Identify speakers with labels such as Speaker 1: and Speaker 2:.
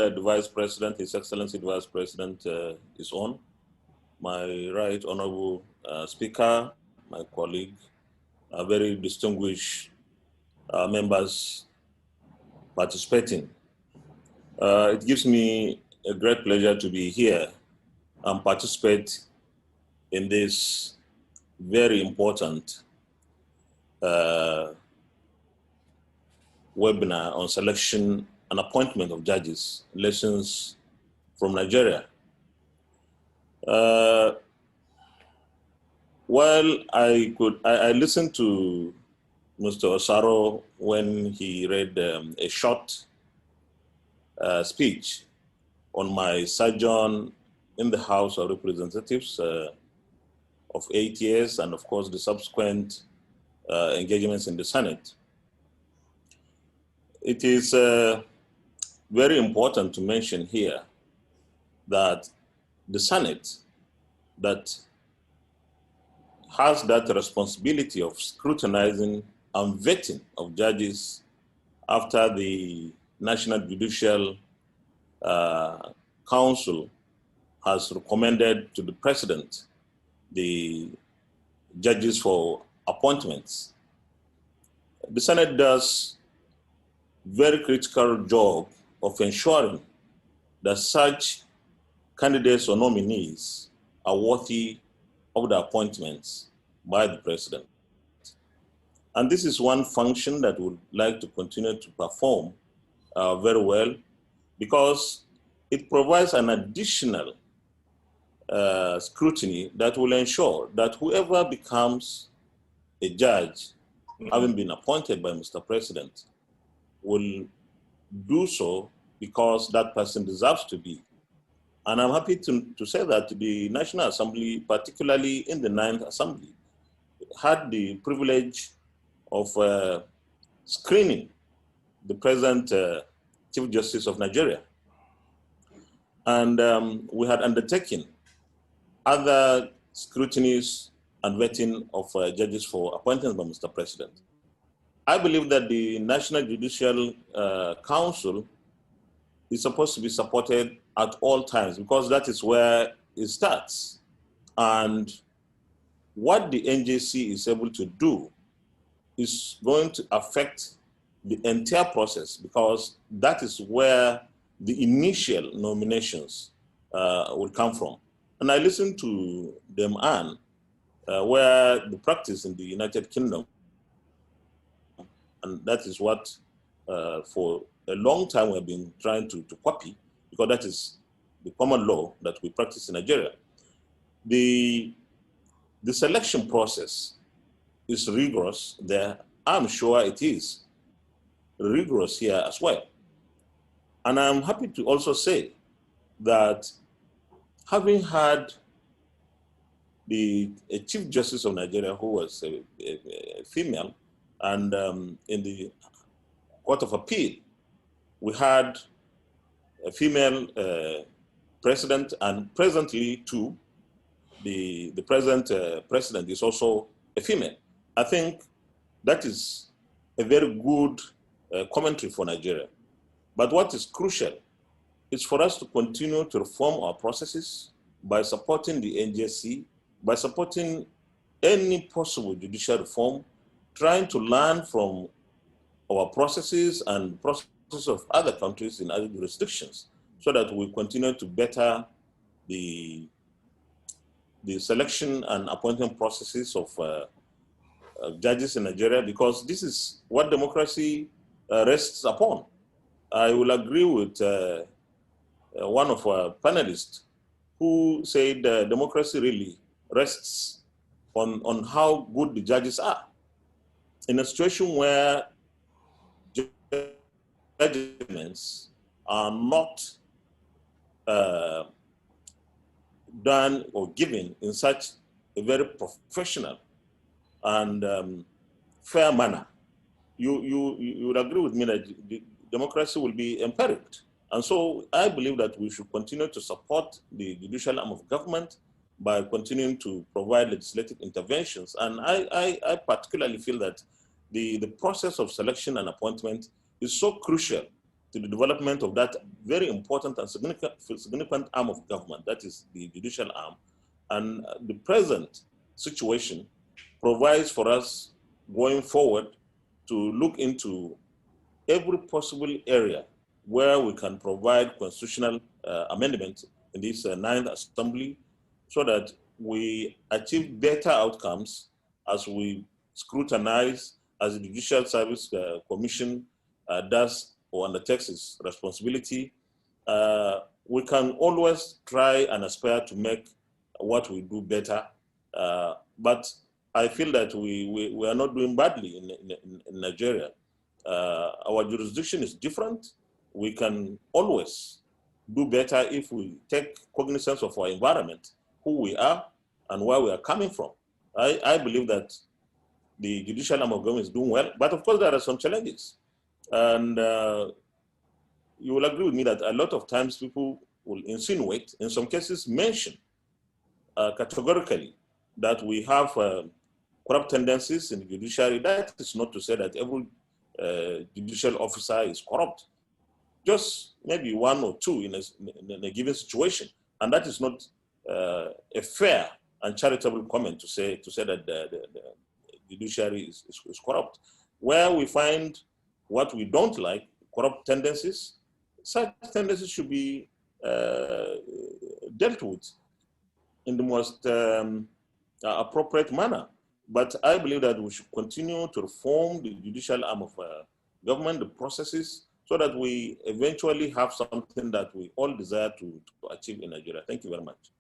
Speaker 1: that the Vice President, His Excellency the Vice President, is on. My right honorable Speaker, my colleague, very distinguished members participating. It gives me a great pleasure to be here and participate in this very important webinar on selection and appointment of judges, lessons from Nigeria. Well, I listened to Mr. Osaro when he read a short speech on my sojourn in the House of Representatives of 8 years, and of course the subsequent engagements in the Senate. It is very important to mention here that the Senate that has that responsibility of scrutinizing and vetting of judges after the National Judicial Council has recommended to the President the judges for appointments. The Senate does very critical job of ensuring that such candidates or nominees are worthy of the appointments by the President. And this is one function that we would like to continue to perform very well, because it provides an additional scrutiny that will ensure that whoever becomes a judge, having been appointed by Mr. President, will do so because that person deserves to be. And I'm happy to say that the National Assembly, particularly in the 9th Assembly, had the privilege of screening the present Chief Justice of Nigeria. And we had undertaken other scrutinies and vetting of judges for appointments by Mr. President. I believe that the National Judicial Council is supposed to be supported at all times, because that is where it starts. And what the NJC is able to do is going to affect the entire process, because that is where the initial nominations will come from. And I listened to them, Anne, where the practice in the United Kingdom, and that is what for a long time we've been trying to copy, because that is the common law that we practice in Nigeria. The selection process is rigorous there. I'm sure it is rigorous here as well. And I'm happy to also say that having had a Chief Justice of Nigeria who was a female, and in the Court of Appeal, we had a female president, and presently too, the present president is also a female. I think that is a very good commentary for Nigeria. But what is crucial is for us to continue to reform our processes by supporting the NJC, by supporting any possible judicial reform, trying to learn from our processes and processes of other countries in other jurisdictions, so that we continue to better the selection and appointment processes of judges in Nigeria, because this is what democracy rests upon. I will agree with one of our panelists who said democracy really rests on how good the judges are. In a situation where judgments are not done or given in such a very professional and fair manner, you would agree with me that the democracy will be imperiled. And so I believe that we should continue to support the judicial arm of government by continuing to provide legislative interventions. And I particularly feel that the process of selection and appointment is so crucial to the development of that very important and significant arm of government, that is the judicial arm. And the present situation provides for us going forward to look into every possible area where we can provide constitutional amendments in this ninth assembly so that we achieve better outcomes as we scrutinize, as the Judicial Service Commission does or undertakes its responsibility. We can always try and aspire to make what we do better, but I feel that we are not doing badly in Nigeria. Our jurisdiction is different. We can always do better if we take cognizance of our environment, who we are, and where we are coming from. I believe that the judicial arm of government is doing well, but of course there are some challenges. And you will agree with me that a lot of times people will insinuate, in some cases mention categorically that we have corrupt tendencies in the judiciary. That is not to say that every judicial officer is corrupt. Just maybe one or two in a given situation. And that is not a fair and charitable comment to say that the judiciary is corrupt. Where we find what we don't like, corrupt tendencies, such tendencies should be dealt with in the most appropriate manner. But I believe that we should continue to reform the judicial arm of government, the processes, so that we eventually have something that we all desire to achieve in Nigeria. Thank you very much.